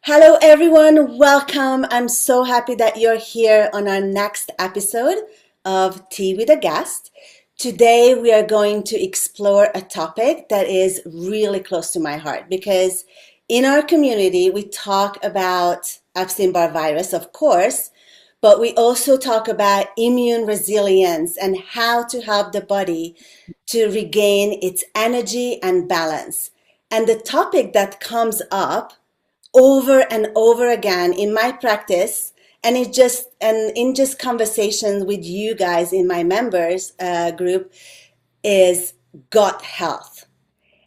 Hello, everyone. Welcome. I'm so happy that you're here on our next episode of Tea with a Guest. Today, we are going to explore a topic that is really close to my heart because in our community, we talk about Epstein Barr virus, of course, but we also talk about immune resilience and how to help the body to regain its energy and balance. And the topic that comes up over and over again in my practice and in just conversations with you guys in my members group is gut health.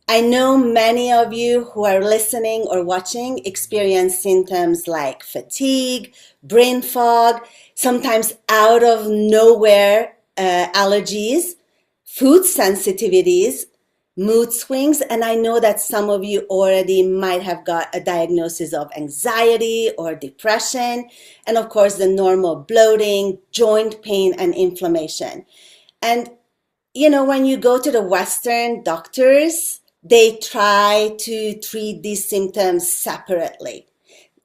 I know many of you who are listening or watching experience symptoms like fatigue, brain fog, sometimes out of nowhere allergies, food sensitivities, mood swings, and I know that some of you already might have got a diagnosis of anxiety or depression, and of course the normal bloating, joint pain, and inflammation. And when you go to the Western doctors, they try to treat these symptoms separately.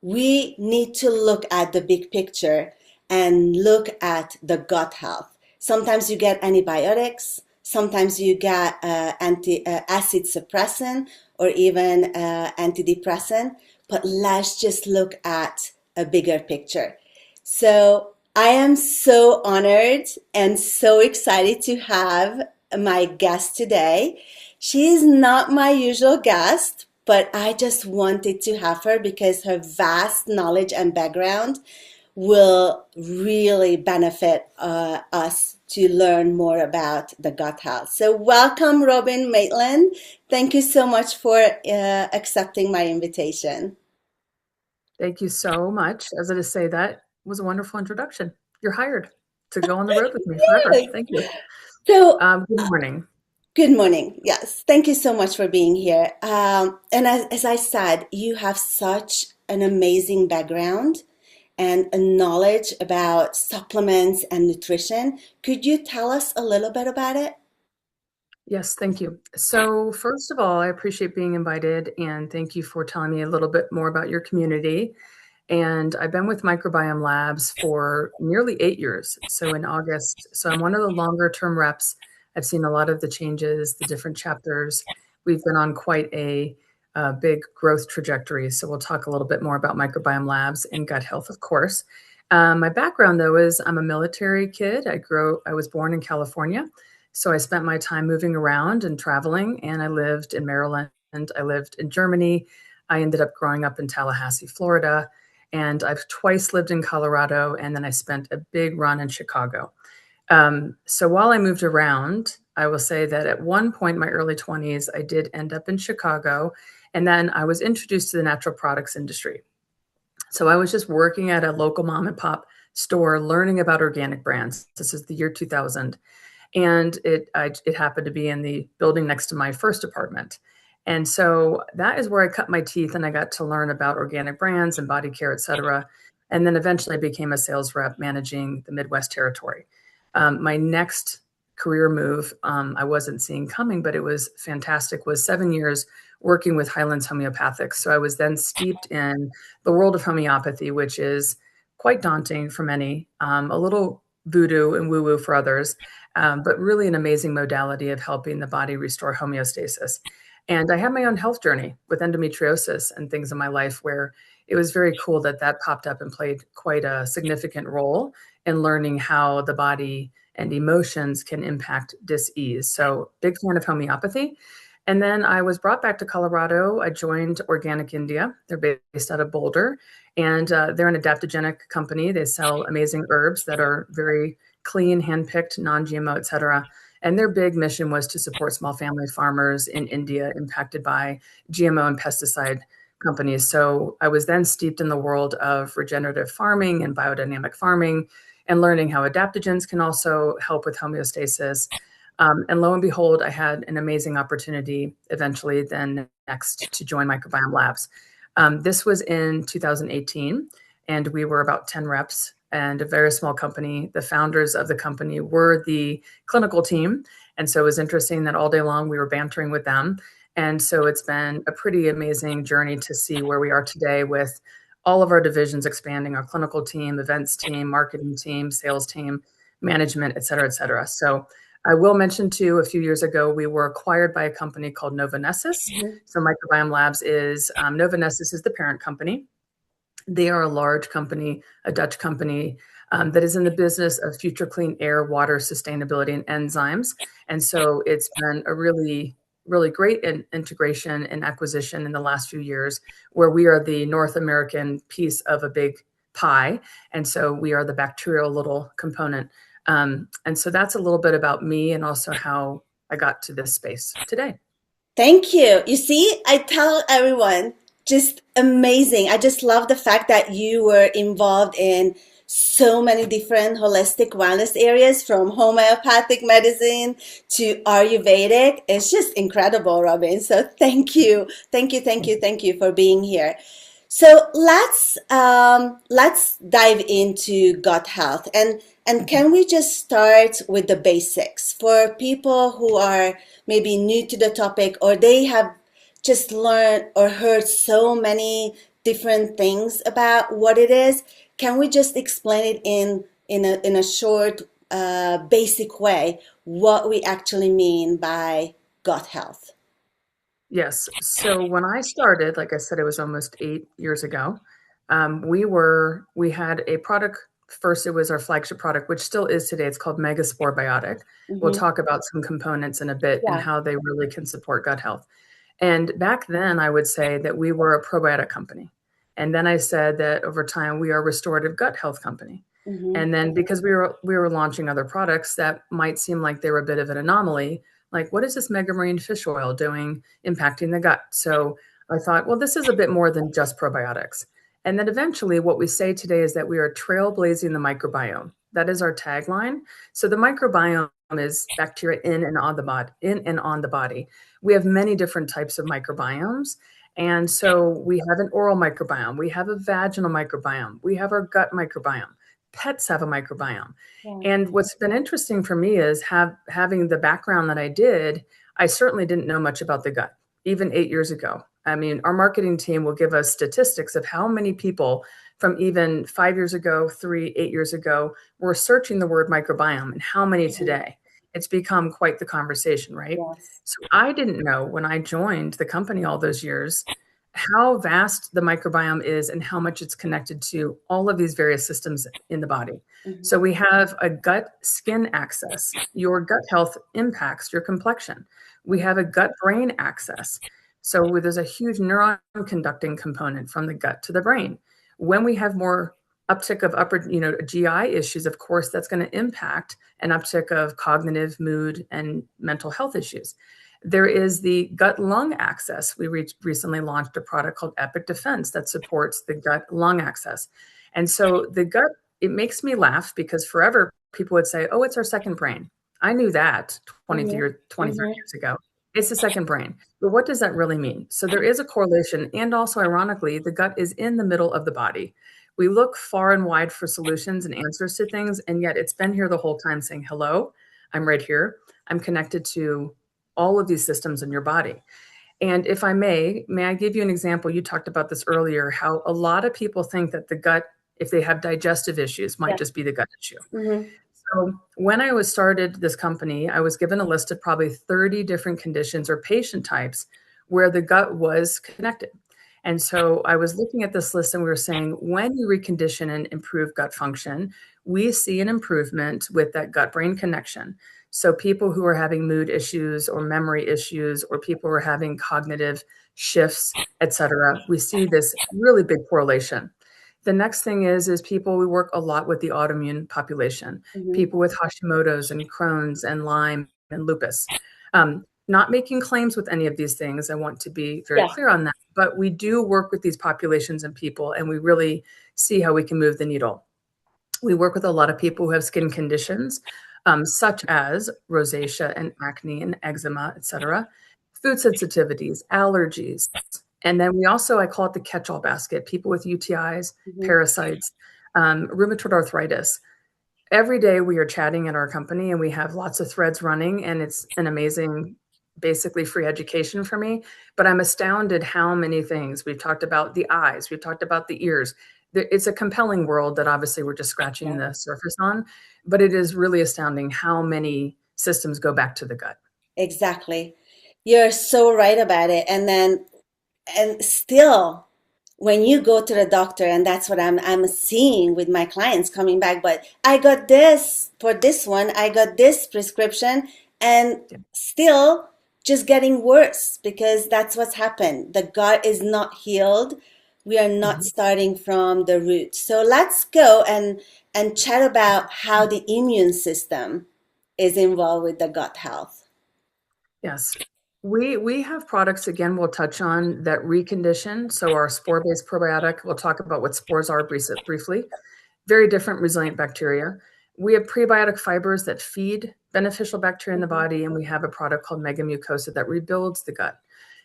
We need to look at the big picture and look at the gut health. Sometimes you get antibiotics, sometimes you get acid suppressant or even antidepressant, but let's just look at a bigger picture. So I am so honored and so excited to have my guest today. She is not my usual guest, but I just wanted to have her because her vast knowledge and background will really benefit us to learn more about the gut health. So welcome, Robyn Maitland. Thank you so much for accepting my invitation. Thank you so much. As I just say, that was a wonderful introduction. You're hired to go on the road with me forever. Yes. Thank you. So Good morning. good morning. Yes, thank you so much for being here. And as I said, you have such an amazing background and a knowledge about supplements and nutrition. Could you tell us a little bit about it? Yes, thank you. So first of all, I appreciate being invited and thank you for telling me a little bit more about your community. And I've been with Microbiome Labs for nearly 8 years. So in August, so I'm one of the longer term reps. I've seen a lot of the changes, the different chapters. We've been on quite a big growth trajectory. So we'll talk a little bit more about Microbiome Labs and gut health, of course. My background, though, is I'm a military kid. I was born in California. So I spent my time moving around and traveling, and I lived in Maryland. I lived in Germany. I ended up growing up in Tallahassee, Florida. And I've twice lived in Colorado, and then I spent a big run in Chicago. So while I moved around, I will say that at one point in my early 20s, I did end up in Chicago, and then I was introduced to the natural products industry. So I was just working at a local mom and pop store, learning about organic brands. This is the year 2000, and it happened to be in the building next to my first apartment. And so that is where I cut my teeth and I got to learn about organic brands and body care, et cetera. And then eventually I became a sales rep managing the Midwest territory. My next career move, I wasn't seeing coming, but it was fantastic, was 7 years working with Highlands Homeopathics. So I was then steeped in the world of homeopathy, which is quite daunting for many, a little voodoo and woo-woo for others, but really an amazing modality of helping the body restore homeostasis. And I had my own health journey with endometriosis and things in my life where it was very cool that popped up and played quite a significant role in learning how the body and emotions can impact dis-ease. So big fan of homeopathy. And then I was brought back to Colorado. I joined Organic India. They're based out of Boulder, and they're an adaptogenic company. They sell amazing herbs that are very clean, handpicked, non-GMO, et cetera. And their big mission was to support small family farmers in India impacted by GMO and pesticide companies. So I was then steeped in the world of regenerative farming and biodynamic farming and learning how adaptogens can also help with homeostasis. And lo and behold, I had an amazing opportunity eventually then next to join Microbiome Labs. This was in 2018, and we were about 10 reps and a very small company. The founders of the company were the clinical team. And so it was interesting that all day long we were bantering with them. And so it's been a pretty amazing journey to see where we are today with all of our divisions expanding, our clinical team, events team, marketing team, sales team, management, et cetera, et cetera. So I will mention too, a few years ago, we were acquired by a company called Novonesis. Mhm. So Microbiome Labs is, Novonesis is the parent company. They are a large company, a Dutch company that is in the business of future clean air, water, sustainability, and enzymes. And so it's been a really, really great integration and acquisition in the last few years, where we are the North American piece of a big pie. And so we are the bacterial little component. And so that's a little bit about me and also how I got to this space today. Thank you. You see, I tell everyone, just amazing. I just love the fact that you were involved in so many different holistic wellness areas, from homeopathic medicine to Ayurvedic. It's just incredible, Robyn. So thank you. Thank you, thank you, thank you for being here. So let's dive into gut health, and can we just start with the basics for people who are maybe new to the topic, or they have just learned or heard so many different things about what it is? Can we just explain it in a short, basic way what we actually mean by gut health? Yes. So when I started, like I said, it was almost 8 years ago. We had a product. First, it was our flagship product, which still is today. It's called Megaspore Biotic. We'll Hmm. talk about some components in a bit and Yeah. how they really can support gut health. And back then, I would say that we were a probiotic company. And then I said that over time, we are a restorative gut health company. Hmm. And then because we were launching other products that might seem like they were a bit of an anomaly, like what is this mega marine fish oil doing impacting the gut? So I thought, well, this is a bit more than just probiotics. And then eventually what we say today is that we are trailblazing the microbiome. That is our tagline. So the microbiome is bacteria in and on the body. We have many different types of microbiomes. And so we have an oral microbiome, we have a vaginal microbiome, we have our gut microbiome. Pets have a microbiome. Yeah. And what's been interesting for me is having the background that I did, I certainly didn't know much about the gut, even 8 years ago. I mean, our marketing team will give us statistics of how many people from even 5 years ago, 8 years ago, were searching the word microbiome and how many Mhm. today. It's become quite the conversation, right? Yes. So I didn't know when I joined the company all those years how vast the microbiome is and how much it's connected to all of these various systems in the body. Mhm. So we have a gut skin axis. Your gut health impacts your complexion. We have a gut brain axis. So there's a huge neuron conducting component from the gut to the brain. When we have more uptick of GI issues, of course, that's going to impact an uptick of cognitive, mood, and mental health issues. There is the gut lung axis. We recently launched a product called Epic Defense that supports the gut lung axis. And so the gut, it makes me laugh because forever people would say, oh, it's our second brain. I knew that 20 Mhm. years, 20, 30 Mhm. years ago. It's the second brain. But what does that really mean? So there is a correlation. And also, ironically, the gut is in the middle of the body. We look far and wide for solutions and answers to things. And yet it's been here the whole time saying, hello, I'm right here. I'm connected to all of these systems in your body. And if I may I give you an example? You talked about this earlier, how a lot of people think that the gut, if they have digestive issues, might Yeah. just be the gut issue. Mhm. So when I was started this company, I was given a list of probably 30 different conditions or patient types where the gut was connected. And so I was looking at this list and we were saying, when you recondition and improve gut function, we see an improvement with that gut brain connection. So people who are having mood issues or memory issues, or people who are having cognitive shifts, et cetera, we see this really big correlation. The next thing is people, we work a lot with the autoimmune population, Mhm. people with Hashimoto's and Crohn's and Lyme and lupus. Not making claims with any of these things. I want to be very Yeah. clear on that. But we do work with these populations and people, and we really see how we can move the needle. We work with a lot of people who have skin conditions, such as rosacea and acne and eczema, et cetera, food sensitivities, allergies. And then we also, I call it the catch-all basket, people with UTIs, Mhm. parasites, rheumatoid arthritis. Every day we are chatting in our company and we have lots of threads running, and it's an amazing basically free education for me, but I'm astounded how many things. We've talked about the eyes, we've talked about the ears. It's a compelling world that obviously we're just scratching the surface on, but it is really astounding how many systems go back to the gut. Exactly. You're so right about it. And still, when you go to the doctor, and that's what I'm seeing with my clients coming back, but I got this for this one, I got this prescription, and Yeah. still just getting worse because that's what's happened. The gut is not healed. We are not Mhm. starting from the root. So let's go and chat about how the immune system is involved with the gut health. Yes. We have products, again, we'll touch on that recondition. So our spore-based probiotic, we'll talk about what spores are briefly. Very different resilient bacteria. We have prebiotic fibers that feed beneficial bacteria in the Mhm. body, and we have a product called megamucosa that rebuilds the gut.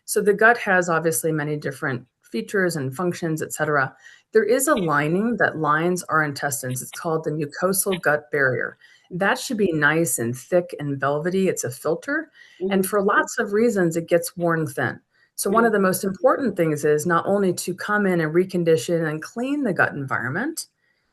So the gut has obviously many different features and functions, et cetera. There is a lining that lines our intestines. It's called the mucosal gut barrier. That should be nice and thick and velvety. It's a filter. And Mhm. for lots of reasons, it gets worn thin. So one of the Mhm. most important things is not only to come in and recondition and clean the gut environment.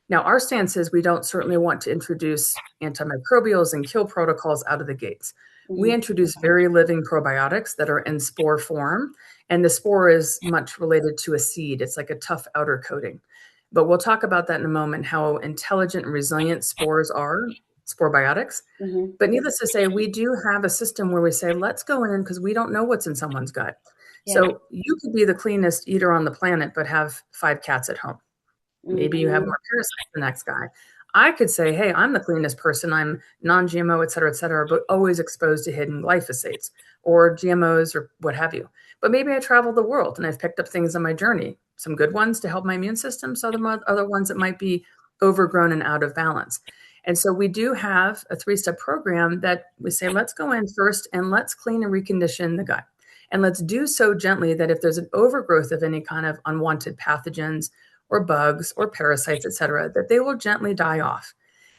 Now, our stance is we don't certainly want to introduce antimicrobials and kill protocols out of the gates. We Mhm. introduce very living probiotics that are in spore form, and the spore is much related to a seed. It's like a tough outer coating. But we'll talk about that in a moment, how intelligent and resilient spores are, spore biotics. Mhm. But needless to say, we do have a system where we say, let's go in because we don't know what's in someone's gut. Yeah. So you could be the cleanest eater on the planet, but have 5 cats at home. Maybe you have Mhm. more parasites than the next guy. I could say, hey, I'm the cleanest person. I'm non-GMO, et cetera, but always exposed to hidden glyphosates or GMOs or what have you. But maybe I travel the world and I've picked up things on my journey, some good ones to help my immune system, some other ones that might be overgrown and out of balance. And so we do have a 3-step program that we say, let's go in first and let's clean and recondition the gut. And let's do so gently that if there's an overgrowth of any kind of unwanted pathogens or bugs or parasites, et cetera, that they will gently die off.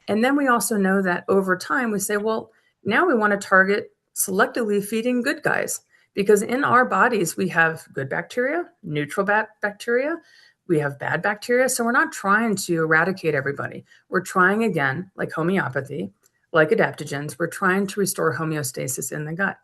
And then we also know that over time, we say, well, now we want to target selectively feeding good guys because in our bodies, we have good bacteria, neutral bacteria, we have bad bacteria. So we're not trying to eradicate everybody. We're trying again, like homeopathy, like adaptogens, we're trying to restore homeostasis in the gut.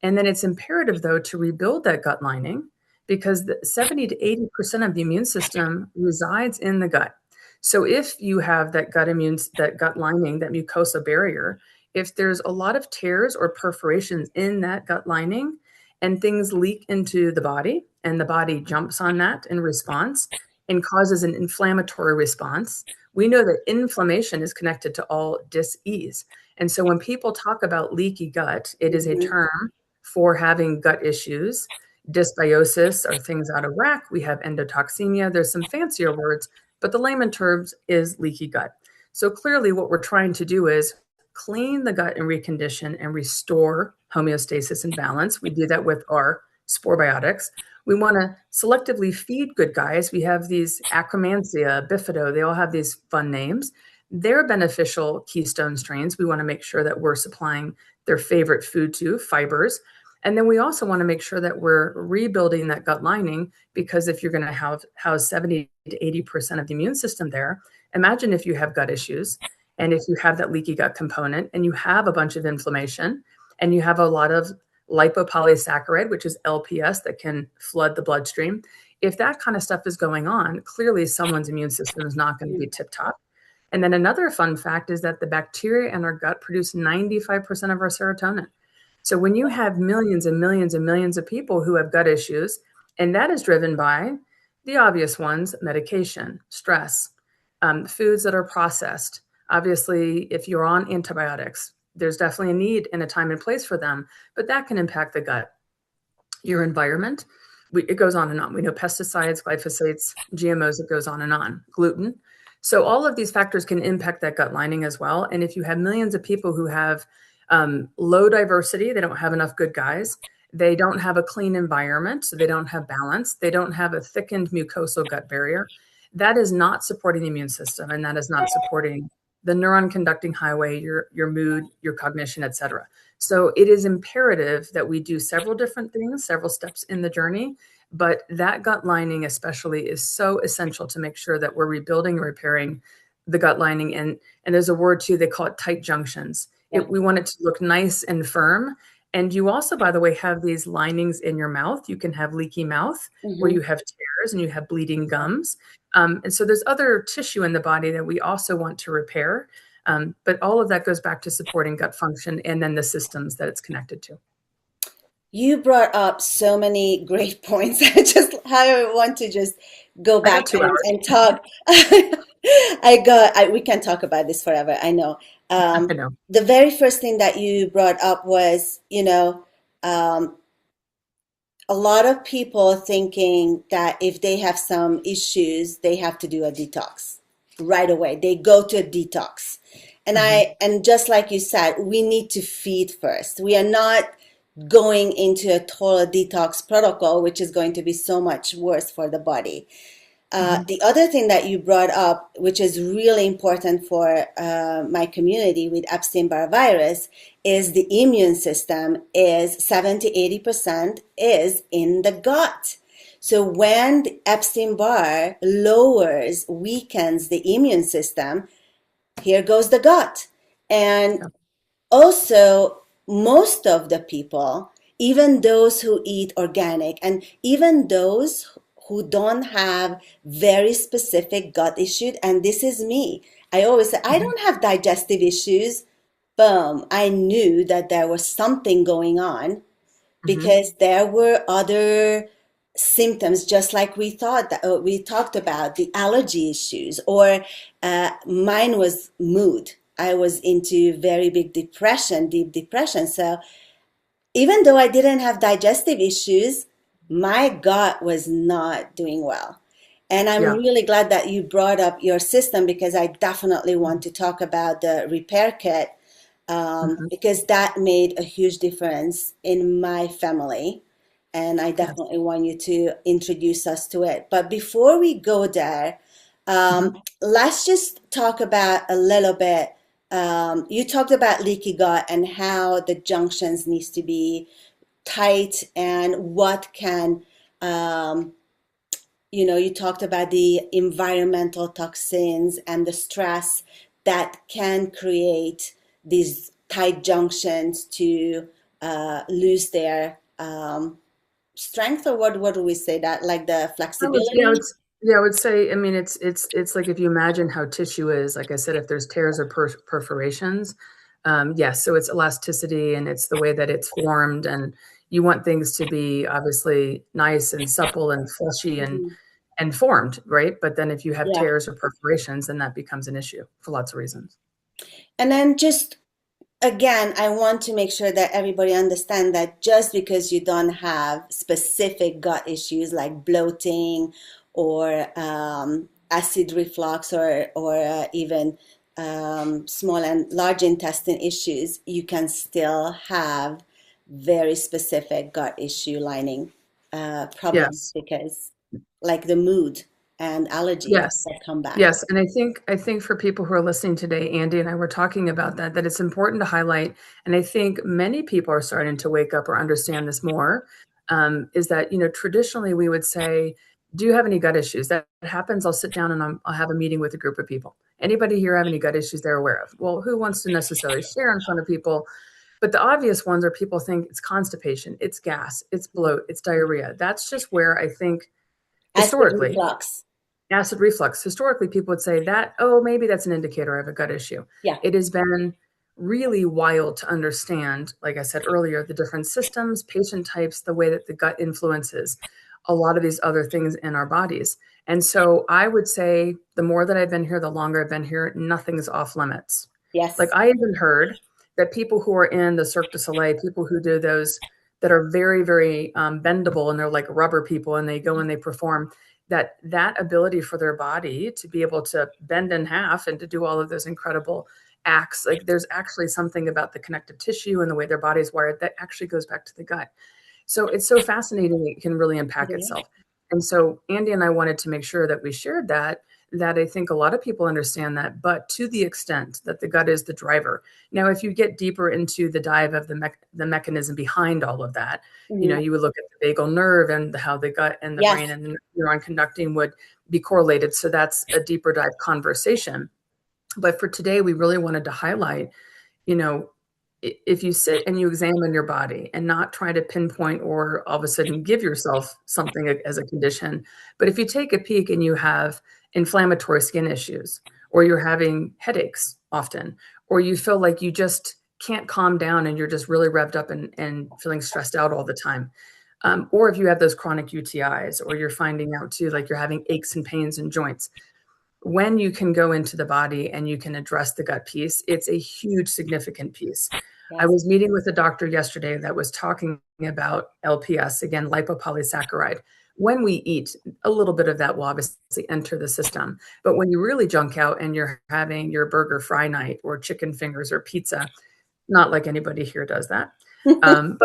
And then it's imperative, though, to rebuild that gut lining because 70 to 80% of the immune system resides in the gut. So if you have that that gut lining, that mucosa barrier, if there's a lot of tears or perforations in that gut lining and things leak into the body and the body jumps on that in response and causes an inflammatory response, we know that inflammation is connected to all dis-ease. And so when people talk about leaky gut, it is a Mhm. term for having gut issues. Dysbiosis are things out of whack. We have endotoxemia. There's some fancier words, but the layman terms is leaky gut. So clearly, what we're trying to do is clean the gut and recondition and restore homeostasis and balance. We do that with our spore biotics. We want to selectively feed good guys. We have these Akkermansia, Bifido, they all have these fun names. They're beneficial keystone strains. We want to make sure that we're supplying their favorite food to, fibers. And then we also want to make sure that we're rebuilding that gut lining because if you're going to house 70 to 80% of the immune system there, imagine if you have gut issues and if you have that leaky gut component and you have a bunch of inflammation and you have a lot of lipopolysaccharide, which is LPS that can flood the bloodstream. If that kind of stuff is going on, clearly someone's immune system is not going to be tip top. And then another fun fact is that the bacteria in our gut produce 95% of our serotonin. So when you have millions and millions and millions of people who have gut issues, and that is driven by the obvious ones, medication, stress, foods that are processed. Obviously, if you're on antibiotics, there's definitely a need and a time and place for them, but that can impact the gut. Your environment, it goes on and on. We know pesticides, glyphosates, GMOs, it goes on and on, gluten. So all of these factors can impact that gut lining as well. And if you have millions of people who have low diversity, they don't have enough good guys, they don't have a clean environment, so they don't have balance, they don't have a thickened mucosal gut barrier, that is not supporting the immune system and that is not supporting the neuron conducting highway, your mood, your cognition, et cetera. So it is imperative that we do several different things, several steps in the journey, but that gut lining especially is so essential to make sure that we're rebuilding and repairing the gut lining. And there's a word too, they call it tight junctions. Yeah. We want it to look nice and firm. And you also, by the way, have these linings in your mouth. You can have leaky mouth where you have tears and you have bleeding gums. And so there's other tissue in the body that we also want to repair. But all of that goes back to supporting gut function and then the systems that it's connected to. You brought up so many great points. I want to just go back and talk. We can talk about this forever. I know. I know. The very first thing that you brought up was, a lot of people thinking that if they have some issues, they have to do a detox right away. They go to a detox. And and just like you said, we need to feed first. We are not going into a total detox protocol, which is going to be so much worse for the body. The other thing that you brought up, which is really important for my community with Epstein Barr virus, is the immune system is 70-80% is in the gut. So when the Epstein Barr weakens the immune system, here goes the gut. And also, most of the people, even those who eat organic and even those who don't have very specific gut issues, and this is me. I always say, I don't have digestive issues. Boom. I knew that there was something going on because there were other symptoms, just like we thought that we talked about the allergy issues, or mine was mood. I was into very big depression, deep depression. So even though I didn't have digestive issues, my gut was not doing well. And I'm really glad that you brought up your system, because I definitely want to talk about the repair kit, because that made a huge difference in my family. And I definitely want you to introduce us to it. But before we go there, let's just talk about a little bit. You talked about leaky gut and how the junctions needs to be tight and what can, you talked about the environmental toxins and the stress that can create these tight junctions to lose their strength, or what do we say, that like the flexibility? I would say, I mean, it's like if you imagine how tissue is, like I said, if there's tears or perforations, yes, so it's elasticity and it's the way that it's formed, and you want things to be obviously nice and supple and fleshy and formed, right? But then if you have tears or perforations, then that becomes an issue for lots of reasons. And then just again, I want to make sure that everybody understand that just because you don't have specific gut issues like bloating or acid reflux or even small and large intestine issues, you can still have very specific gut issue lining problems, because like the mood and allergies that come back. Yes, and I think for people who are listening today, Andy and I were talking about that it's important to highlight, and I think many people are starting to wake up or understand this more, is that, traditionally we would say, do you have any gut issues? That happens, I'll sit down and I'll have a meeting with a group of people. Anybody here have any gut issues they're aware of? Well, who wants to necessarily share in front of people? But the obvious ones are people think it's constipation, it's gas, it's bloat, it's diarrhea. That's just where I think historically, acid reflux. Historically, people would say that, oh, maybe that's an indicator I have a gut issue. Yeah. It has been really wild to understand, like I said earlier, the different systems, patient types, the way that the gut influences a lot of these other things in our bodies. And so I would say the more that I've been here, the longer I've been here, nothing's off limits. Yes. Like I even heard that people who are in the Cirque du Soleil, people who do those that are very, very bendable, and they're like rubber people, and they go and they perform, that ability for their body to be able to bend in half and to do all of those incredible acts, like there's actually something about the connective tissue and the way their body's wired that actually goes back to the gut. So it's so fascinating. It can really unpack itself. And so Andy and I wanted to make sure that we shared that I think a lot of people understand that, but to the extent that the gut is the driver. Now, if you get deeper into the dive of the mechanism behind all of that, you would look at the vagal nerve and how the gut and the Yes. brain and the neuron conducting would be correlated. So that's a deeper dive conversation. But for today, we really wanted to highlight, if you sit and you examine your body and not try to pinpoint or all of a sudden give yourself something as a condition, but if you take a peek and you have inflammatory skin issues, or you're having headaches often, or you feel like you just can't calm down and you're just really revved up and feeling stressed out all the time, or if you have those chronic UTIs, or you're finding out too, like you're having aches and pains in joints, when you can go into the body and you can address the gut piece, it's a huge, significant piece. I Yes. was meeting with a doctor yesterday that was talking about LPS, again, lipopolysaccharide. When we eat, a little bit of that will obviously enter the system. But when you really junk out and you're having your burger fry night or chicken fingers or pizza, not like anybody here does that. But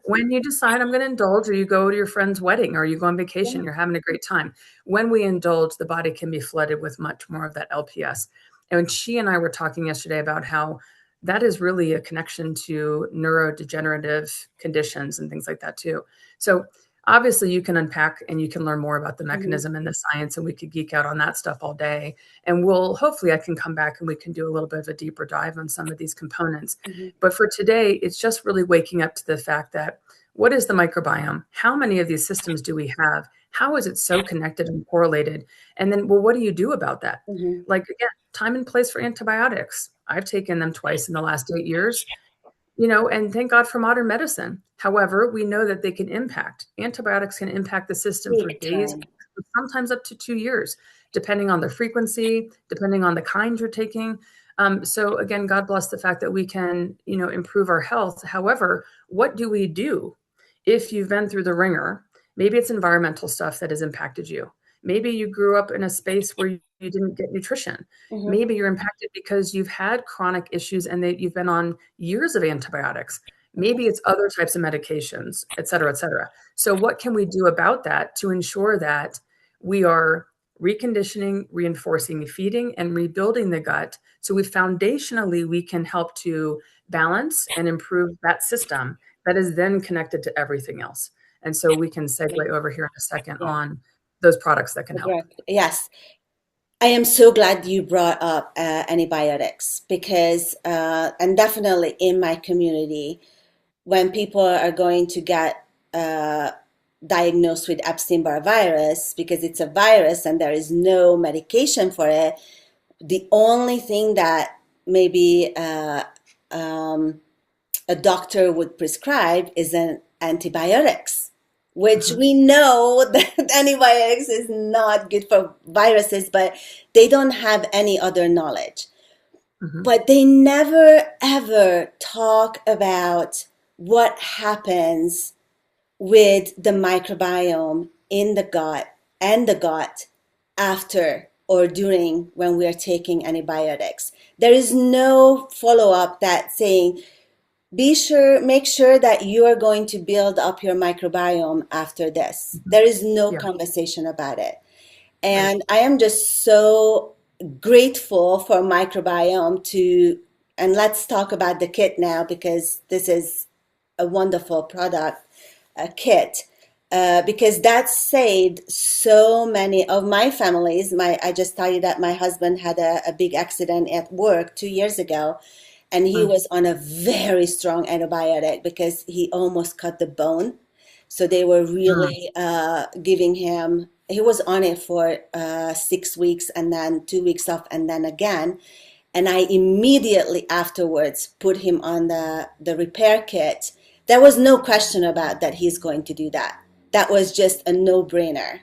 when you decide I'm going to indulge, or you go to your friend's wedding, or you go on vacation, you're having a great time. When we indulge, the body can be flooded with much more of that LPS. And she and I were talking yesterday about how that is really a connection to neurodegenerative conditions and things like that too. So obviously you can unpack and you can learn more about the mechanism and the science, and we could geek out on that stuff all day. And hopefully I can come back and we can do a little bit of a deeper dive on some of these components. But for today, it's just really waking up to the fact that, what is the microbiome? How many of these systems do we have? How is it so connected and correlated? And then, well, what do you do about that? Like, again, time and place for antibiotics. I've taken them twice in the last 8 years, and thank God for modern medicine. However, we know that antibiotics can impact the system for Big days, time. sometimes up to 2 years, depending on the frequency, depending on the kind you're taking. So again, God bless the fact that we can, improve our health. However, what do we do if you've been through the ringer? Maybe it's environmental stuff that has impacted you. Maybe you grew up in a space where you didn't get nutrition. Maybe you're impacted because you've had chronic issues and that you've been on years of antibiotics. Maybe it's other types of medications, et cetera, et cetera. So what can we do about that to ensure that we are reconditioning, reinforcing, feeding, and rebuilding the gut, so we can help to balance and improve that system that is then connected to everything else. And so we can segue over here in a second Yeah. on those products that can help. Yes. I am so glad you brought up antibiotics because, and definitely in my community, when people are going to get diagnosed with Epstein Barr virus, because it's a virus and there is no medication for it, the only thing that maybe a doctor would prescribe is an antibiotics, which we know that antibiotics is not good for viruses, but they don't have any other knowledge. But they never ever talk about what happens with the microbiome in the gut and the gut after or during when we are taking antibiotics. There is no follow-up that saying, make sure that you are going to build up your microbiome after this. There is no conversation about it. And I am just so grateful for microbiome and let's talk about the kit now because this is a wonderful product, a kit, because that saved so many of my families. I just tell you that my husband had a big accident at work 2 years ago, and he was on a very strong antibiotic because he almost cut the bone. So they were really giving him, he was on it for 6 weeks and then 2 weeks off and then again. And I immediately afterwards put him on the repair kit. There was no question about that he's going to do that. That was just a no-brainer.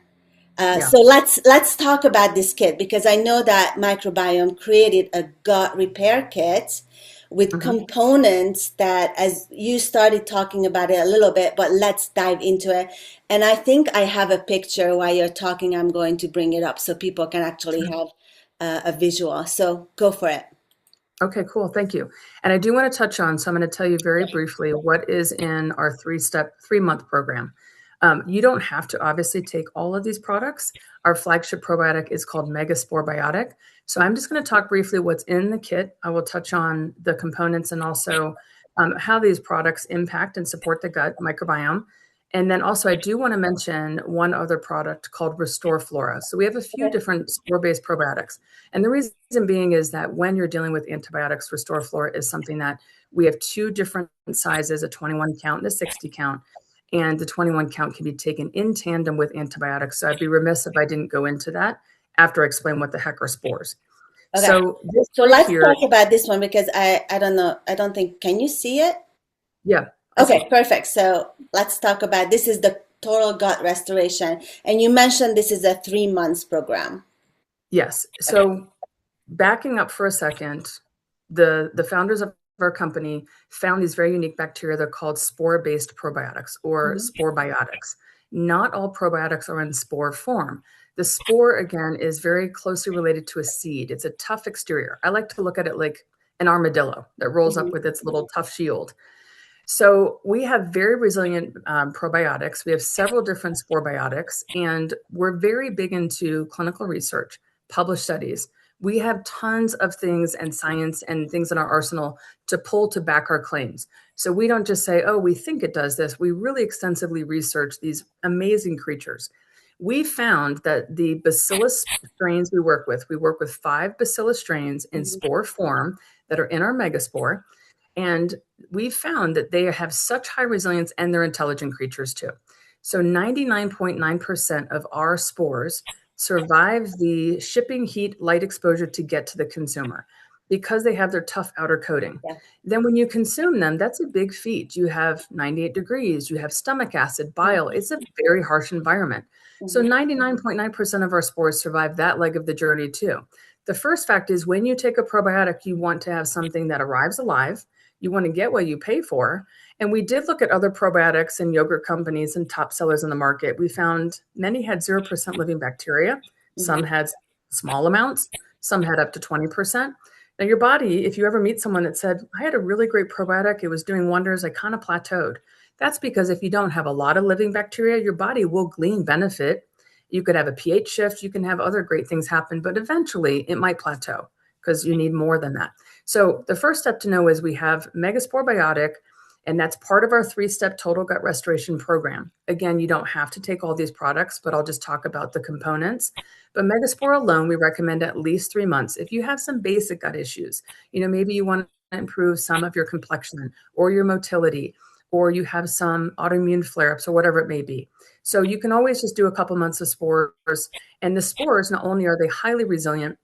So let's talk about this kit because I know that Microbiome created a gut repair kit with components that, as you started talking about it a little bit, but let's dive into it. And I think I have a picture while you're talking. I'm going to bring it up so people can actually have a visual. So go for it. Okay, cool. Thank you. And I do want to touch on, so I'm going to tell you very briefly what is in our 3-month program. You don't have to obviously take all of these products. Our flagship probiotic is called Megaspore Biotic. So I'm just going to talk briefly what's in the kit. I will touch on the components and also how these products impact and support the gut microbiome. And then also I do want to mention one other product called Restore Flora. So we have a few different spore-based probiotics. And the reason being is that when you're dealing with antibiotics, Restore Flora is something that we have two different sizes, a 21 count and a 60 count. And the 21 count can be taken in tandem with antibiotics. So I'd be remiss if I didn't go into that after I explain what the heck are spores. Okay. So this So right let's here, talk about this one because I don't know. I don't think, can you see it? yeah. Okay, perfect. So let's talk about this is the total gut restoration. And you mentioned this is a 3 months program. Yes. So backing up for a second, the founders of our company found these very unique bacteria. They're called spore-based probiotics or spore biotics. Not all probiotics are in spore form. The spore, again, is very closely related to a seed. It's a tough exterior. I like to look at it like an armadillo that rolls up with its little tough shield. So we have very resilient probiotics. We have several different spore biotics, and we're very big into clinical research, published studies. We have tons of things and science and things in our arsenal to pull to back our claims. So we don't just say, oh, we think it does this. We really extensively research these amazing creatures. We found that the bacillus strains we work with 5 bacillus strains in spore form that are in our megaspore. And we found that they have such high resilience and they're intelligent creatures too. So 99.9% of our spores survive the shipping, heat, light exposure to get to the consumer because they have their tough outer coating. Yeah. Then when you consume them, that's a big feat. You have 98 degrees, you have stomach acid, bile. It's a very harsh environment. So 99.9% of our spores survive that leg of the journey too. The first fact is when you take a probiotic, you want to have something that arrives alive. You want to get what you pay for. And we did look at other probiotics and yogurt companies and top sellers in the market. We found many had 0% living bacteria. Some had small amounts. Some had up to 20%. Now your body, if you ever meet someone that said, I had a really great probiotic, it was doing wonders, I kind of plateaued. That's because if you don't have a lot of living bacteria, your body will glean benefit. You could have a pH shift. You can have other great things happen, but eventually it might plateau because you need more than that. So the first step to know is we have Megaspore Biotic, and that's part of our 3-step total gut restoration program. Again, you don't have to take all these products, but I'll just talk about the components. But Megaspore alone, we recommend at least 3 months. If you have some basic gut issues, maybe you want to improve some of your complexion or your motility, or you have some autoimmune flare-ups or whatever it may be. So you can always just do a couple months of spores. And the spores, not only are they highly resilient,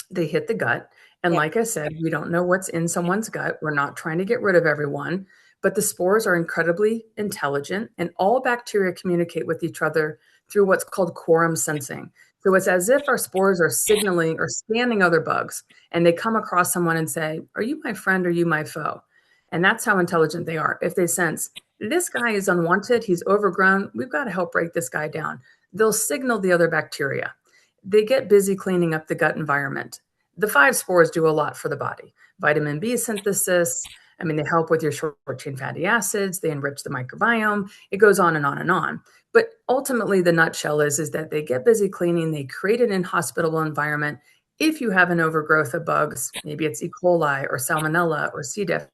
they hit the gut. And like I said, we don't know what's in someone's gut. We're not trying to get rid of everyone, but the spores are incredibly intelligent and all bacteria communicate with each other through what's called quorum sensing. So it's as if our spores are signaling or scanning other bugs and they come across someone and say, are you my friend? Or are you my foe? And that's how intelligent they are. If they sense this guy is unwanted, he's overgrown, we've got to help break this guy down. They'll signal the other bacteria. They get busy cleaning up the gut environment. The 5 spores do a lot for the body. Vitamin B synthesis. They help with your short chain fatty acids. They enrich the microbiome. It goes on and on and on. But ultimately, the nutshell is that they get busy cleaning. They create an inhospitable environment. If you have an overgrowth of bugs, maybe it's E. coli or Salmonella or C. diff,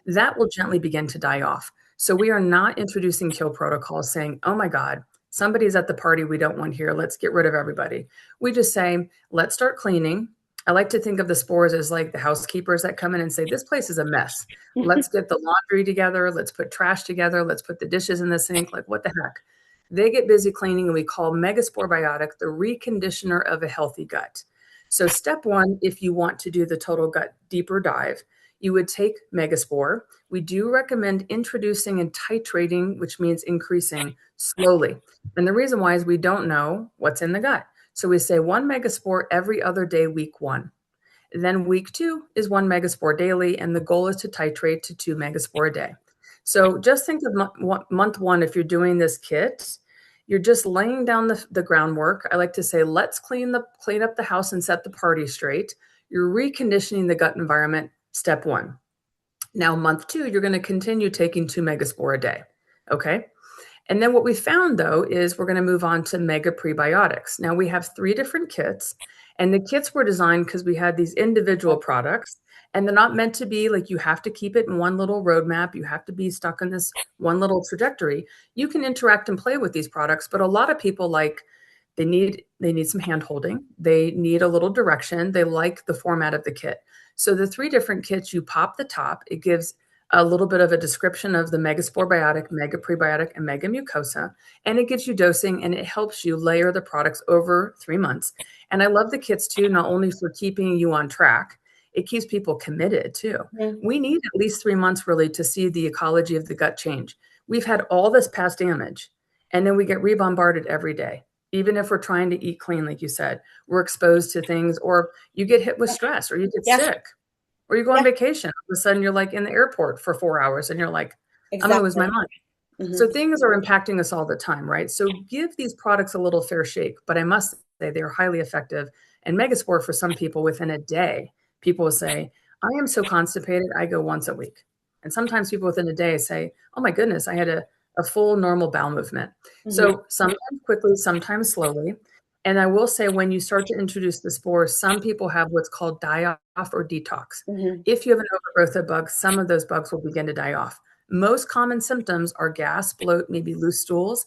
that will gently begin to die off. So we are not introducing kill protocols saying, oh my God, somebody's at the party we don't want here. Let's get rid of everybody. We just say, let's start cleaning. I like to think of the spores as like the housekeepers that come in and say, this place is a mess. Let's get the laundry together. Let's put trash together. Let's put the dishes in the sink. Like, what the heck? They get busy cleaning, and we call Megaspore Biotic the reconditioner of a healthy gut. So step 1, if you want to do the total gut deeper dive, you would take Megaspore. We do recommend introducing and titrating, which means increasing slowly. And the reason why is we don't know what's in the gut. So we say 1 megaspore every other day, week 1. Then week 2 is 1 megaspore daily, and the goal is to titrate to 2 megaspore a day. So just think of month 1, if you're doing this kit, you're just laying down the groundwork. I like to say, let's clean up the house and set the party straight. You're reconditioning the gut environment, step 1. Now, month 2, you're going to continue taking 2 megaspore a day. Okay. And then what we found, though, is we're going to move on to mega prebiotics. Now we have 3 different kits, and the kits were designed because we had these individual products, and they're not meant to be like you have to keep it in one little roadmap. You have to be stuck in this one little trajectory. You can interact and play with these products, but a lot of people they need some hand holding. They need a little direction. They like the format of the kit. So the 3 different kits, you pop the top. It gives a little bit of a description of the Megaspore Biotic, Mega Prebiotic, and Mega Mucosa, and it gives you dosing and it helps you layer the products over 3 months. And I love the kits too, not only for keeping you on track, it keeps people committed too. Mm-hmm. We need at least 3 months really to see the ecology of the gut change. We've had all this past damage, and then we get rebombarded every day. Even if we're trying to eat clean, like you said, we're exposed to things, or you get hit with stress, or you get sick, or you go on vacation. All of a sudden, you're like in the airport for 4 hours, and you're like, I'm going to lose my mind. Mm-hmm. So things are impacting us all the time, right? So give these products a little fair shake. But I must say they are highly effective. And Megaspore, for some people, within a day, people will say, I am so constipated, I go once a week. And sometimes people within a day say, oh my goodness, I had a full normal bowel movement. Mm-hmm. So sometimes quickly, sometimes slowly. And I will say when you start to introduce the spores, some people have what's called die-off or detox. Mm-hmm. If you have an overgrowth of bugs, some of those bugs will begin to die off. Most common symptoms are gas, bloat, maybe loose stools.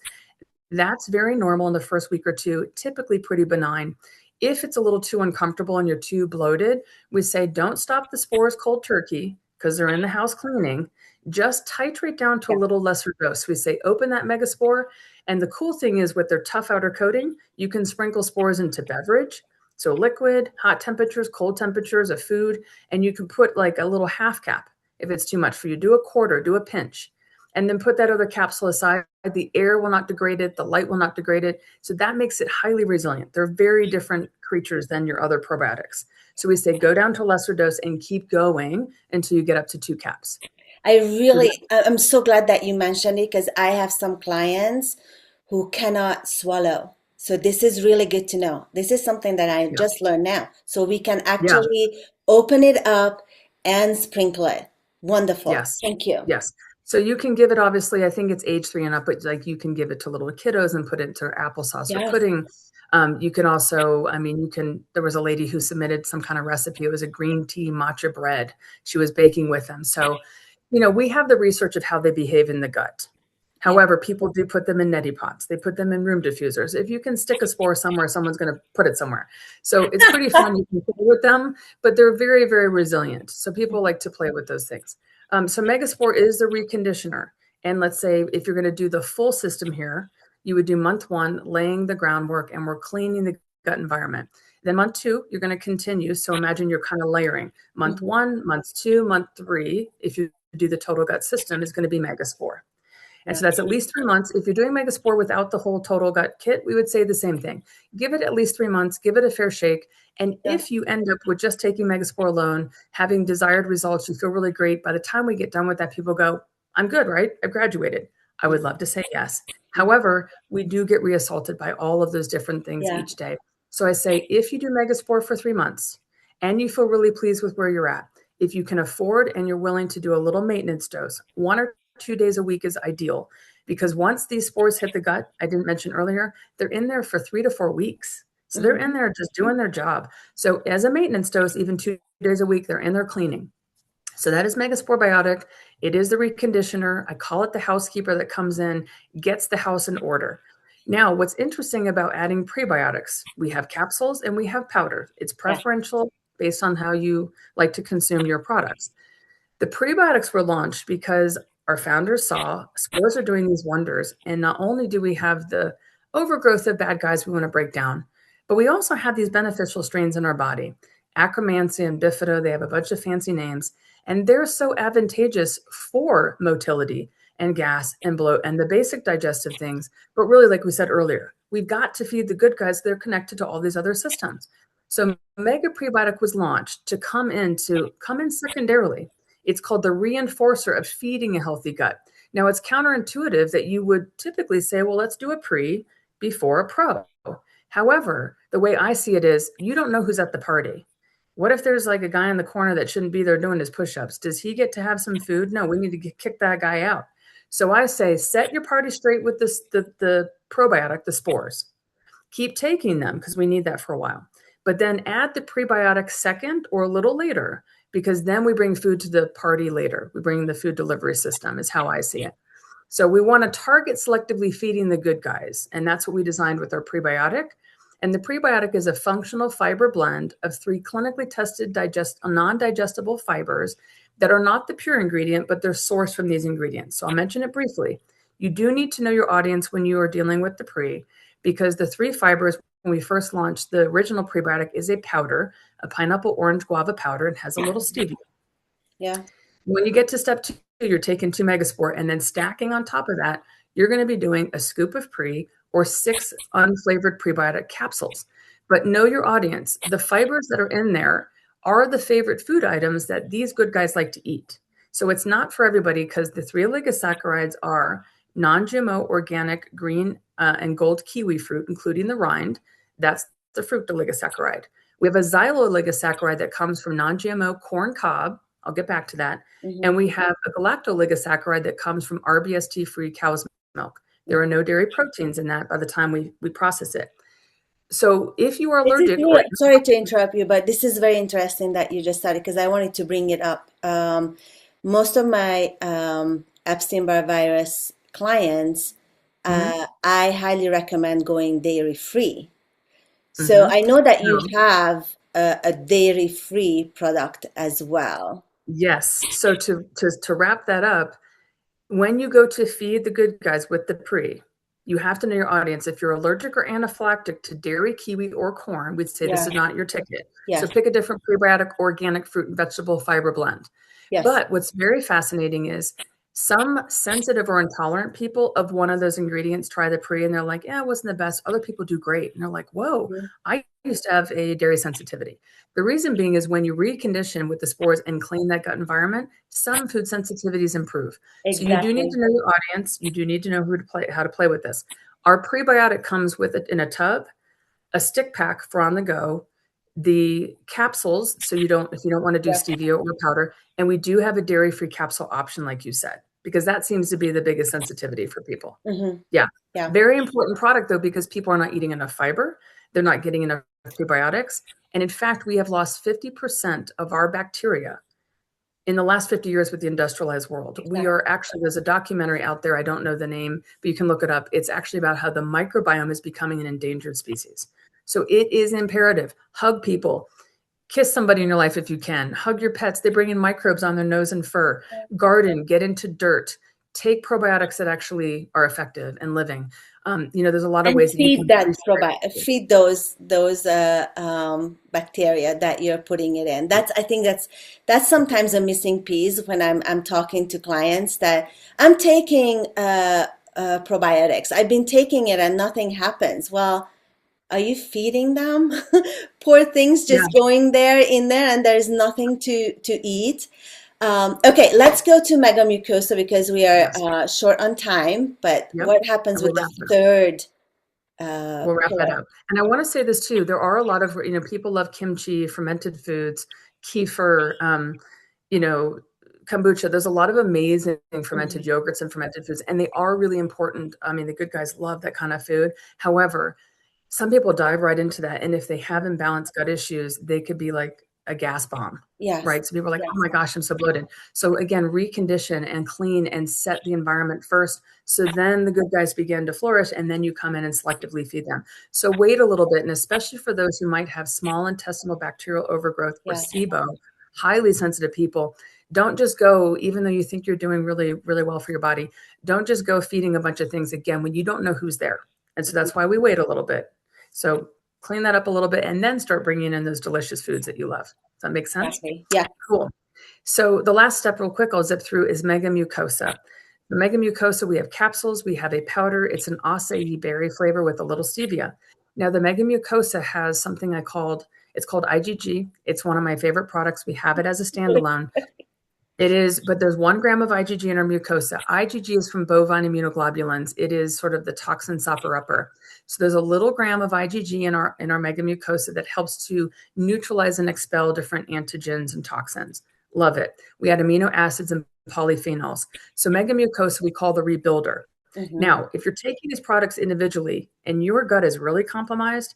That's very normal in the first week or 2, typically pretty benign. If it's a little too uncomfortable and you're too bloated, we say don't stop the spores cold turkey because they're in the house cleaning. Just titrate down to a little lesser dose. We say open that Megaspore. And the cool thing is with their tough outer coating, you can sprinkle spores into beverage. So liquid, hot temperatures, cold temperatures of food, and you can put like a little half cap if it's too much for you. Do a quarter, do a pinch, and then put that other capsule aside. The air will not degrade it. The light will not degrade it. So that makes it highly resilient. They're very different creatures than your other probiotics. So we say go down to a lesser dose and keep going until you get up to 2 caps. I'm so glad that you mentioned it because I have some clients who cannot swallow. So this is really good to know. This is something that I just learned now. So we can actually open it up and sprinkle it. Wonderful. Yes. Thank you. Yes. So you can give it, obviously, I think it's age 3 and up, but like you can give it to little kiddos and put it into applesauce or pudding. You can also, there was a lady who submitted some kind of recipe. It was a green tea matcha bread. She was baking with them. So, we have the research of how they behave in the gut. However, people do put them in neti pots. They put them in room diffusers. If you can stick a spore somewhere, someone's going to put it somewhere. So it's pretty fun. You can play with them, but they're very, very resilient. So people like to play with those things. So Megaspore is the reconditioner. And let's say if you're going to do the full system here, you would do month 1, laying the groundwork, and we're cleaning the gut environment. Then month 2, you're going to continue. So imagine you're kind of layering. Month 1, month 2, month 3, if you do the total gut system, is going to be Megaspore. And so that's at least 3 months. If you're doing Megaspore without the whole total gut kit, we would say the same thing. Give it at least 3 months, give it a fair shake. And if you end up with just taking Megaspore alone, having desired results, you feel really great. By the time we get done with that, people go, I'm good, right? I've graduated. I would love to say yes. However, we do get reassaulted by all of those different things each day. So I say, if you do Megaspore for 3 months and you feel really pleased with where you're at, if you can afford and you're willing to do a little maintenance dose, 1 or 2 days a week is ideal, because once these spores hit the gut, I didn't mention earlier, they're in there for 3 to 4 weeks. So they're in there just doing their job. So as a maintenance dose, even 2 days a week, they're in there cleaning. So that is Megaspore Biotic. It is the reconditioner. I call it the housekeeper that comes in, gets the house in order. Now, what's interesting about adding prebiotics, we have capsules and we have powder. It's preferential based on how you like to consume your products. The prebiotics were launched because our founders saw spores are doing these wonders. And not only do we have the overgrowth of bad guys we want to break down, but we also have these beneficial strains in our body. Akkermansia and Bifido, they have a bunch of fancy names, and they're so advantageous for motility and gas and bloat and the basic digestive things. But really, like we said earlier, we've got to feed the good guys. They're connected to all these other systems. So Mega Prebiotic was launched to come in secondarily. It's called the reinforcer of feeding a healthy gut. Now, it's counterintuitive that you would typically say, well, let's do a pre before a pro. However, the way I see it is you don't know who's at the party. What if there's like a guy in the corner that shouldn't be there doing his push-ups? Does he get to have some food? No, we need to kick that guy out. So I say, set your party straight with this, the probiotic, the spores. Keep taking them because we need that for a while. But then add the prebiotic second or a little later, because then we bring food to the party later. We bring the food delivery system is how I see it. So we want to target selectively feeding the good guys. And that's what we designed with our prebiotic. And the prebiotic is a functional fiber blend of 3 clinically tested non-digestible fibers that are not the pure ingredient, but they're sourced from these ingredients. So I'll mention it briefly. You do need to know your audience when you are dealing with the pre, because the 3 fibers, when we first launched, the original prebiotic is a powder, a pineapple orange guava powder, and has a little stevia. Yeah. When you get to step 2, you're taking 2 megaspore and then stacking on top of that, you're going to be doing a scoop of pre or 6 unflavored prebiotic capsules. But know your audience. The fibers that are in there are the favorite food items that these good guys like to eat. So it's not for everybody, because the 3 oligosaccharides are non-GMO, organic, green and gold kiwi fruit, including the rind. That's the fruit oligosaccharide. We have a xylo oligosaccharide that comes from non-GMO corn cob. I'll get back to that. And we have a galacto-oligosaccharide that comes from RBST-free cow's milk. There are no dairy proteins in that by the time we process it. So if you are allergic, Sorry to interrupt you, but this is very interesting that you just started, because I wanted to bring it up. Most of my Epstein Barr Virus clients, I highly recommend going dairy-free. So I know that you have a dairy-free product as well. Yes. So to wrap that up, when you go to feed the good guys with the pre, you have to know your audience. If you're allergic or anaphylactic to dairy, kiwi, or corn, we'd say this is not your ticket. So pick a different prebiotic, organic fruit and vegetable fiber blend. Yes. But what's very fascinating is some sensitive or intolerant people of one of those ingredients try the pre and they're like, yeah, it wasn't the best. Other people do great. And they're like, whoa, I used to have a dairy sensitivity. The reason being is when you recondition with the spores and clean that gut environment, some food sensitivities improve. Exactly. So you do need to know your audience. You do need to know how to play with this. Our prebiotic comes with it in a tub, a stick pack for on the go, the capsules, so if you don't want to do stevia or powder, and we do have a dairy-free capsule option, like you said, because that seems to be the biggest sensitivity for people. Yeah. Very important product, though, because people are not eating enough fiber. They're not getting enough prebiotics. And in fact, we have lost 50% of our bacteria in the last 50 years with the industrialized world. We are actually, there's a documentary out there, I don't know the name, but you can look it up. It's actually about how the microbiome is becoming an endangered species. So it is imperative. Hug people. Kiss somebody in your life if you can. Hug your pets. They bring in microbes on their nose and fur. Garden, get into dirt. Take probiotics that actually are effective and living. There's a lot of ways feed feed those bacteria that you're putting it in. I think that's sometimes a missing piece when I'm talking to clients, that I'm taking probiotics. I've been taking it and nothing happens. Well, are you feeding them? Poor things just going in there, and there's nothing to eat. Okay, let's go to megamucosa, because we are short on time. But what happens with the third? We'll wrap that up. And I want to say this too. There are a lot of, people love kimchi, fermented foods, kefir, kombucha. There's a lot of amazing fermented yogurts and fermented foods, and they are really important. I mean, the good guys love that kind of food. However, some people dive right into that. And if they have imbalanced gut issues, they could be like a gas bomb. Right. So people are like, oh my gosh, I'm so bloated. So again, recondition and clean and set the environment first. So then the good guys begin to flourish, and then you come in and selectively feed them. So wait a little bit. And especially for those who might have small intestinal bacterial overgrowth or SIBO, highly sensitive people, don't just go, even though you think you're doing really, really well for your body, don't just go feeding a bunch of things again when you don't know who's there. And so that's why we wait a little bit. So clean that up a little bit and then start bringing in those delicious foods that you love. Does that make sense? Exactly. Yeah. Cool. So the last step real quick, I'll zip through, is megamucosa. The megamucosa, we have capsules, we have a powder. It's an acai berry flavor with a little stevia. Now the megamucosa has something it's called IgG. It's one of my favorite products. We have it as a standalone. It is, but there's 1 gram of IgG in our mucosa. IgG is from bovine immunoglobulins. It is sort of the toxin sopper-upper. So there's a little gram of IgG in our megamucosa that helps to neutralize and expel different antigens and toxins. Love it. We add amino acids and polyphenols. So megamucosa we call the rebuilder. Mm-hmm. Now, if you're taking these products individually and your gut is really compromised,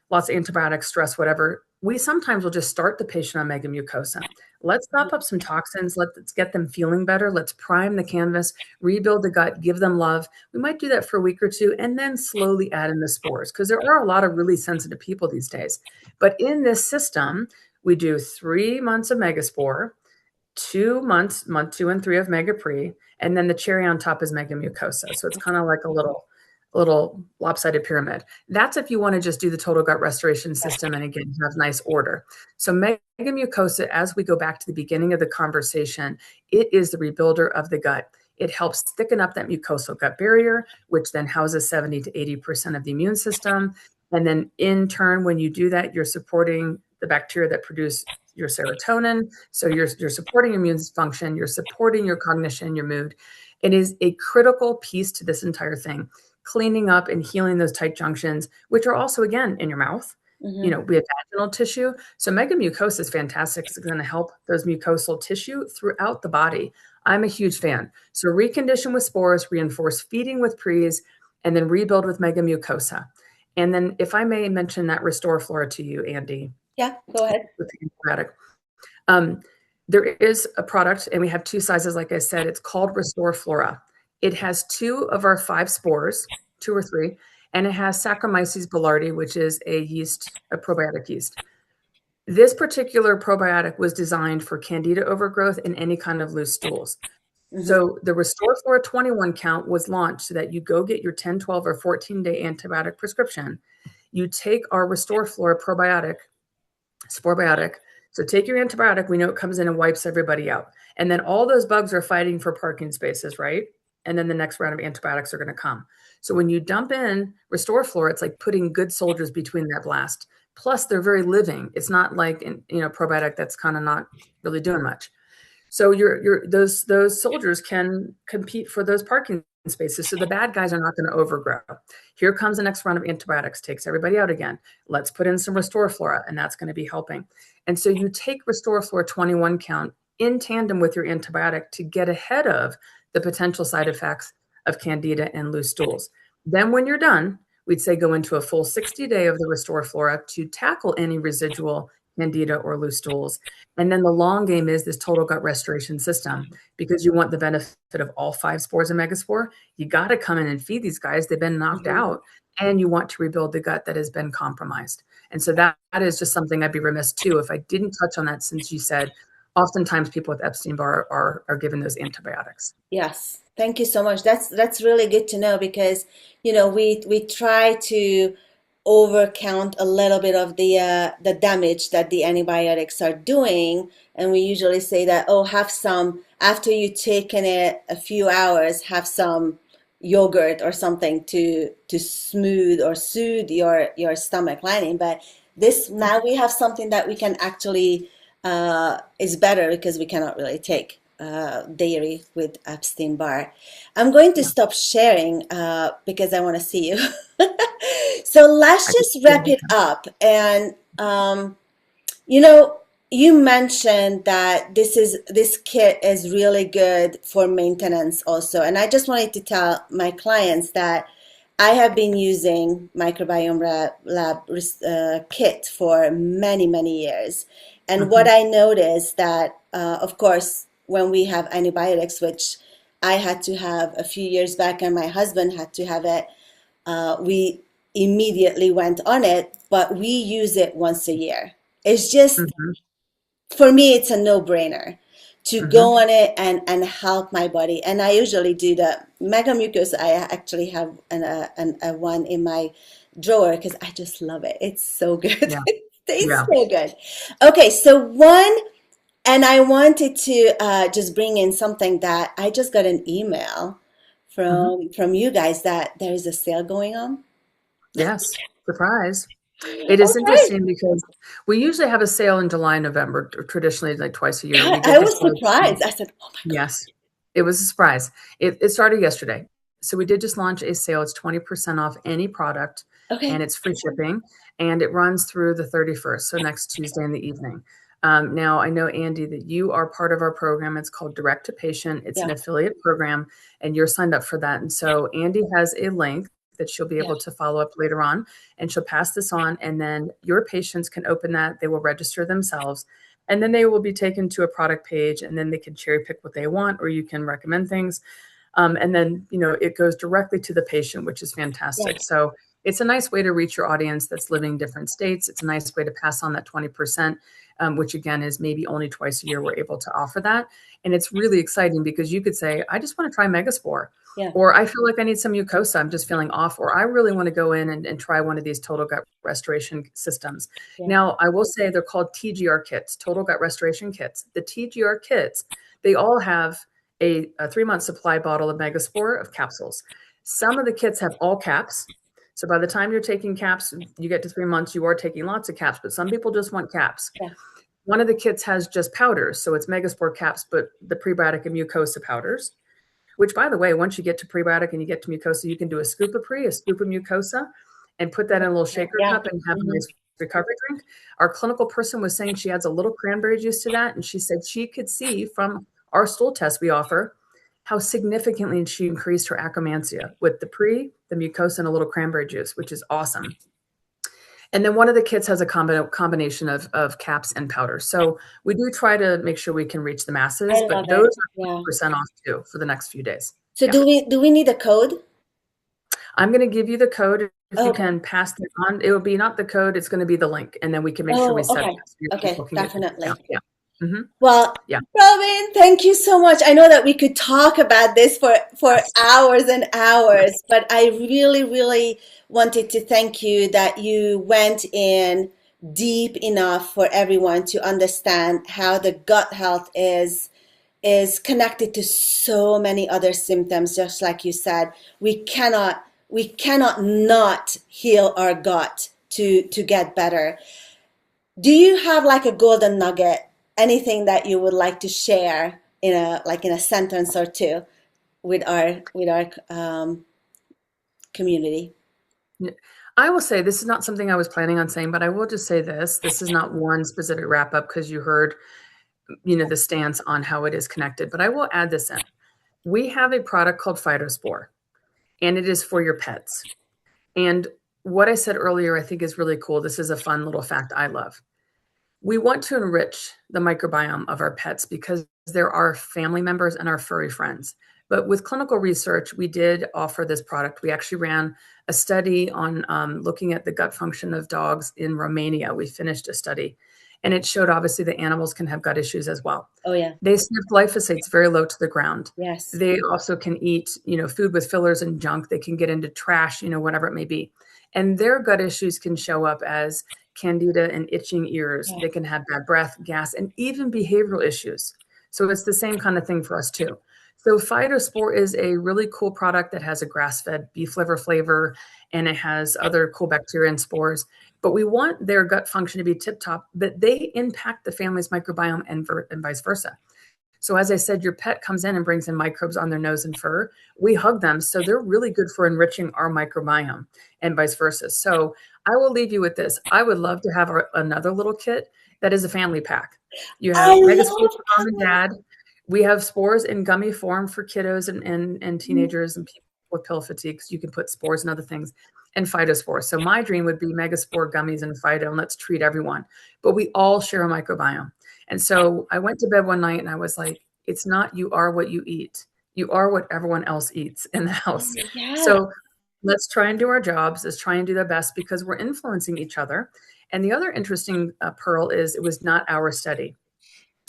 lots of antibiotics, stress, whatever, we sometimes will just start the patient on megamucosa. Let's sop up some toxins. Let's get them feeling better. Let's prime the canvas, rebuild the gut, give them love. We might do that for a week or two and then slowly add in the spores because there are a lot of really sensitive people these days. But in this system, we do 3 months of megaspore, 2 months, month 2 and 3 of megapre, and then the cherry on top is megamucosa. So it's kind of like a little lopsided pyramid. That's if you want to just do the total gut restoration system and again have nice order. So megamucosa, as we go back to the beginning of the conversation, it is the rebuilder of the gut. It helps thicken up that mucosal gut barrier, which then houses 70 to 80% of the immune system. And then in turn, when you do that, you're supporting the bacteria that produce your serotonin. So you're supporting immune function, you're supporting your cognition, your mood. It is a critical piece to this entire thing, cleaning up and healing those tight junctions, which are also, again, in your mouth. Mm-hmm. We have vaginal tissue. So megamucosa is fantastic. It's going to help those mucosal tissue throughout the body. I'm a huge fan. So recondition with spores, reinforce feeding with pre's, and then rebuild with megamucosa. And then if I may mention that Restore Flora to you, Andy. Yeah, go ahead. With the antibiotic. There is a product, and we have 2 sizes, like I said. It's called Restore Flora. It has 2 of our 5 spores, 2 or 3, and it has Saccharomyces boulardii, which is a probiotic yeast. This particular probiotic was designed for candida overgrowth and any kind of loose stools. Mm-hmm. So the Restore Flora 21 count was launched so that you go get your 10, 12, or 14-day antibiotic prescription. You take our Restore Flora probiotic, sporebiotic. So take your antibiotic. We know it comes in and wipes everybody out. And then all those bugs are fighting for parking spaces, right? And then the next round of antibiotics are going to come. So when you dump in Restore Flora, it's like putting good soldiers between that blast. Plus, they're very living. It's not like probiotic that's kind of not really doing much. So those soldiers can compete for those parking spaces. So the bad guys are not going to overgrow. Here comes the next round of antibiotics, takes everybody out again. Let's put in some Restore Flora, and that's going to be helping. And so you take Restore Flora 21 count in tandem with your antibiotic to get ahead of the potential side effects of candida and loose stools. Then when you're done, we'd say go into a full 60-day of the Restore Flora to tackle any residual candida or loose stools. And then the long game is this total gut restoration system, because you want the benefit of all 5 spores of megaspore. You got to come in and feed these guys. They've been knocked out, and you want to rebuild the gut that has been compromised. And so that is just something I'd be remiss too if I didn't touch on that, since you said oftentimes people with Epstein Barr are given those antibiotics. Yes, thank you so much. That's really good to know, because we try to overcount a little bit of the damage that the antibiotics are doing, and we usually say that, oh, have some after you've taken it a few hours, have some yogurt or something to smooth or soothe your stomach lining. But this, now we have something that we can actually is better, because we cannot really take dairy with Epstein Barr. I'm going to stop sharing because I want to see you. So let's just wrap it up. And you mentioned that this kit is really good for maintenance also. And I just wanted to tell my clients that I have been using Microbiome Lab kit for many, many years. And what I noticed that, of course, when we have antibiotics, which I had to have a few years back and my husband had to have it, we immediately went on it, but we use it once a year. It's just, for me, it's a no-brainer to go on it and help my body. And I usually do the Mega Mucus. I actually have a one in my drawer because I just love it. It's so good. Yeah. It tastes so good. Okay, so and I wanted to just bring in something that I just got an email from you guys that there is a sale going on. Yes, surprise. It is interesting because we usually have a sale in July and November, traditionally like twice a year. I was surprised. I said, oh my God. Yes, it was a surprise. It started yesterday. So we did just launch a sale. It's 20% off any product, and it's free shipping, and it runs through the 31st, so next Tuesday in the evening. Now, I know, Andy, that you are part of our program. It's called Direct to Patient. It's an affiliate program, and you're signed up for that. And so Andy has a link that she'll be able to follow up later on, and she'll pass this on. And then your patients can open that. They will register themselves, and then they will be taken to a product page, and then they can cherry pick what they want, or you can recommend things. And then, it goes directly to the patient, which is fantastic. So it's a nice way to reach your audience that's living in different states. It's a nice way to pass on that 20%, which again is maybe only twice a year we're able to offer that. And it's really exciting because you could say, I just want to try Megaspore, or I feel like I need some mucosa, I'm just feeling off, or I really want to go in and try one of these total gut restoration systems. Now, I will say they're called TGR kits, total gut restoration kits. The TGR kits, they all have a 3-month supply bottle of Megaspore of capsules. Some of the kits have all caps. So by the time you're taking caps, you get to 3 months, you are taking lots of caps, but some people just want caps. One of the kits has just powders. So it's Megaspore caps, but the prebiotic and mucosa powders, which, by the way, once you get to prebiotic and you get to mucosa, you can do a scoop of pre, a scoop of mucosa, and put that in a little shaker cup and have a nice recovery drink. Our clinical person was saying she adds a little cranberry juice to that. And she said she could see from our stool test we offer how significantly she increased her acromantia with the pre, the mucosa, and a little cranberry juice, which is awesome. And then one of the kits has a combination of caps and powder. So we do try to make sure we can reach the masses, but those are 20% off too for the next few days. So do we need a code? I'm going to give you the code. If you can pass it on, it will be not the code, it's going to be the link. And then we can make sure we set it. Okay, definitely. Mm-hmm. Well, Robyn, thank you so much. I know that we could talk about this for hours and hours, but I really, really wanted to thank you that you went in deep enough for everyone to understand how the gut health is connected to so many other symptoms. Just like you said, we cannot not heal our gut to get better. Do you have like a golden nugget? Anything that you would like to share in a sentence or two with our community? I will say this is not something I was planning on saying, but I will just say this. This is not one specific wrap up because you heard, the stance on how it is connected, but I will add this in. We have a product called Phytospore, and it is for your pets. And what I said earlier, I think is really cool. This is a fun little fact I love. We want to enrich the microbiome of our pets because they're our family members and our furry friends. But with clinical research, we did offer this product. We actually ran a study on looking at the gut function of dogs in Romania. We finished a study, and it showed obviously that animals can have gut issues as well. Oh, yeah. They sniff glyphosates very low to the ground. Yes. They also can eat, food with fillers and junk. They can get into trash, whatever it may be. And their gut issues can show up as candida and itching ears. They can have bad breath, gas, and even behavioral issues. So it's the same kind of thing for us too. So Phytospore is a really cool product that has a grass-fed beef liver flavor, and it has other cool bacteria and spores. But we want their gut function to be tip-top, but they impact the family's microbiome and vice versa. So as I said, your pet comes in and brings in microbes on their nose and fur. We hug them. So they're really good for enriching our microbiome and vice versa. So I will leave you with this. I would love to have another little kit that is a family pack. You have Megaspore for mom and dad. We have spores in gummy form for kiddos and teenagers and people with pill fatigue. So you can put spores and other things, and Phytospore. So my dream would be Megaspore, gummies, and Phyto, and let's treat everyone. But we all share a microbiome. And so I went to bed one night and I was like, it's not you are what you eat. You are what everyone else eats in the house. Yeah. So let's try and do our jobs. Let's try and do the best because we're influencing each other. And the other interesting pearl is it was not our study,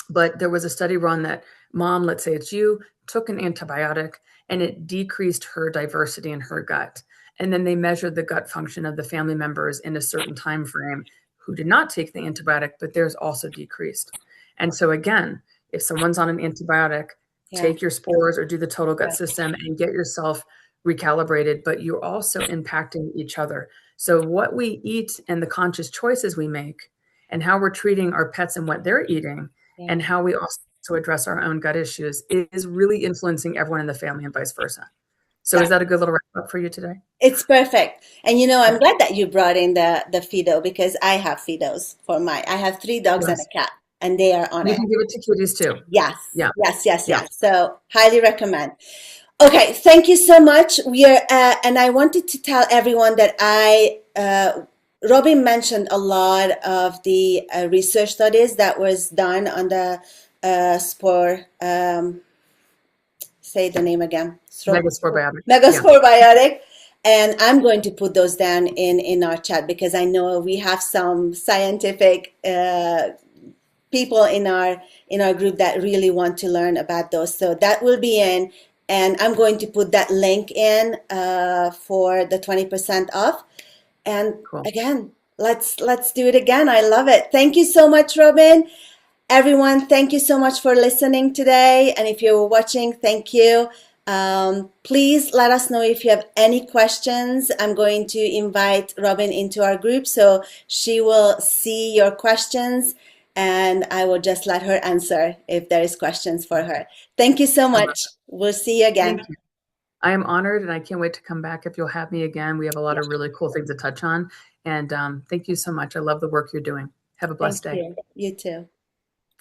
but there was a study run that mom, let's say it's you, took an antibiotic and it decreased her diversity in her gut. And then they measured the gut function of the family members in a certain time frame who did not take the antibiotic, but theirs also decreased. And so again, if someone's on an antibiotic, take your spores or do the total gut system and get yourself recalibrated, but you're also impacting each other. So what we eat and the conscious choices we make and how we're treating our pets and what they're eating and how we also address our own gut issues is really influencing everyone in the family and vice versa. So is that a good little wrap up for you today? It's perfect. And I'm glad that you brought in the Fido because I have Fidos I have 3 dogs and a cat. and they are on You it. can give it to kitties too. Yes, Yeah. yes, yes, Yeah. yes. So highly recommend. Okay, thank you so much. We are, and I wanted to tell everyone that Robyn mentioned a lot of the research studies that was done on the spore. Say the name again. Megaspore biotic. Yeah. Megaspore biotic. And I'm going to put those down in our chat because I know we have some scientific people in our group that really want to learn about those. So that will be in, and I'm going to put that link in for the 20% off. And Cool. again, let's do it again. I love it. Thank you so much, Robyn. Everyone, thank you so much for listening today. And if you're watching, thank you. Please let us know if you have any questions. I'm going to invite Robyn into our group so she will see your questions and I will just let her answer if there is questions for her. Thank you so much. We'll see you again. Thank you. I am honored and I can't wait to come back if you'll have me again. We have a lot of really cool things to touch on. And thank you so much. I love the work you're doing. Have a blessed day. You too.